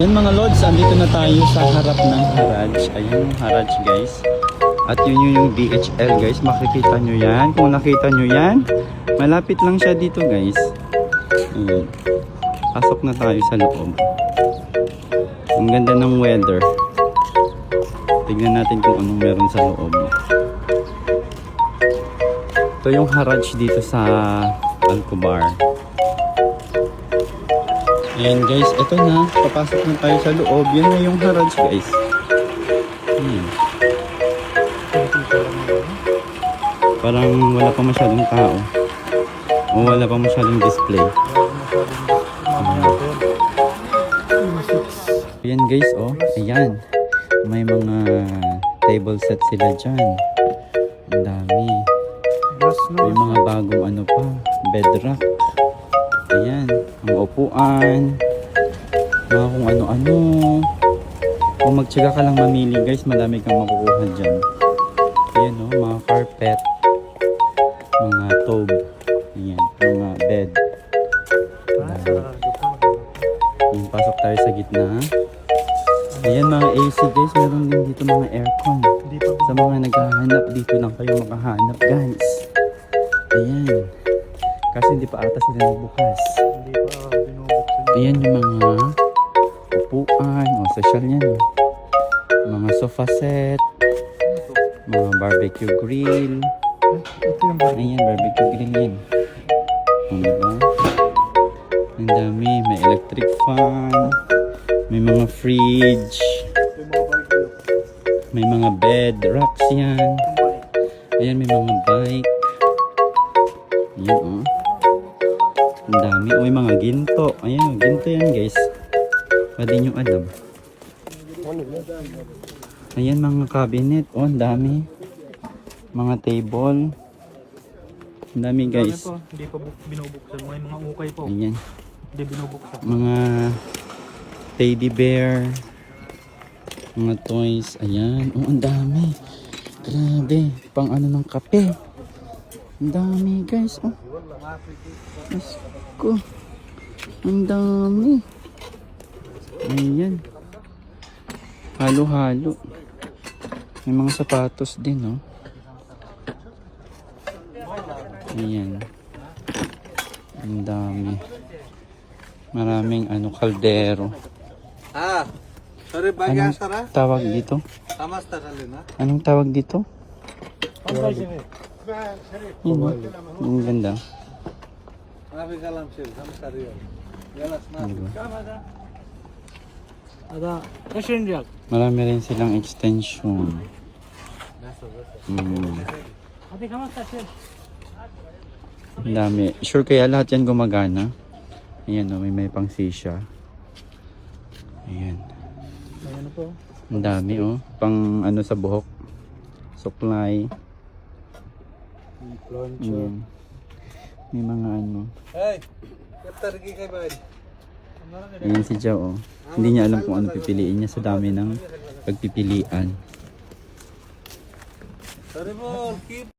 Yan mga lods, andito na tayo sa harap ng garage. Ayan yung garage guys. At yun yung DHL guys. Makikita nyo yan. Kung nakita nyo yan, malapit lang siya dito guys. Ayan. Pasok na tayo sa loob. Ang ganda ng weather. Tignan natin kung anong meron sa loob. Ito yung garage dito sa Alcobar. Ayan guys, ito na. Papasok na tayo sa loob. Yan na yung garage guys. Parang wala pa masyadong tao. O wala pa masyadong display. Ayan guys, oh. Ayan. May mga table set sila dyan. Ang dami. May mga bagong ano pa. Bed rack. Ayan. Ang upuan. Mga kung ano-ano. Kung magtsaga ka lang mamili guys, madami kang makukuha dyan. Ayan o, mga carpet. Mga tube. Ayan, mga bed. Ayan, pasok tayo sa gitna. Ayan mga AC guys, meron din dito mga aircon. Sa mga naghahanap, dito lang kayo makahanap guys. Ayan. Kasi hindi pa ata sila nagbukas. Hindi pa binubuksan. Ayan yung mga upuan. O, social yan. Mga sofa set. Mga barbecue grill. Ito yung barbecue. Ayan, barbecue grill yan. O, diba? Ang dami. May electric fan. May mga fridge. May mga bed racks yan. Ayan, may mga bike. Ayan, o. Ang dami. O, may mga ginto. Ayan, ginto yan guys. Pwede nyo alam. Ayan, mga cabinet. O, ang dami. Mga table. Ang dami guys. Hindi pa binubuksan. May mga ukay po. Ayan. Hindi binubuksan. Mga teddy bear. Mga toys. Ayan. O, ang dami. Grabe. Pang ano ng kape. Ang dami guys. Oh. Diyos ko. Ang dami. Ayan. Halo-halo. May mga sapatos din, oh. Ayan. Ang dami. Maraming ano, kaldero. Sorry, Anong tawag dito? Anong tawag dito? Yun, oh. Ang ganda. Ada, kashin diyak. Marami rin silang extension. Ate, kamusta siya? Ang dami. Sure kaya lahat yan gumagana? Ayan o, may pang sisya. Ayan. Ayan na po. Ang dami o. Pang ano sa buhok. Supply. Ayan. May mga ano. Hey, kaptarigi kay bad. Ayan si Joe o. Hindi niya alam kung ano pipiliin niya sa dami ng pagpipilian. Sorry mo, keep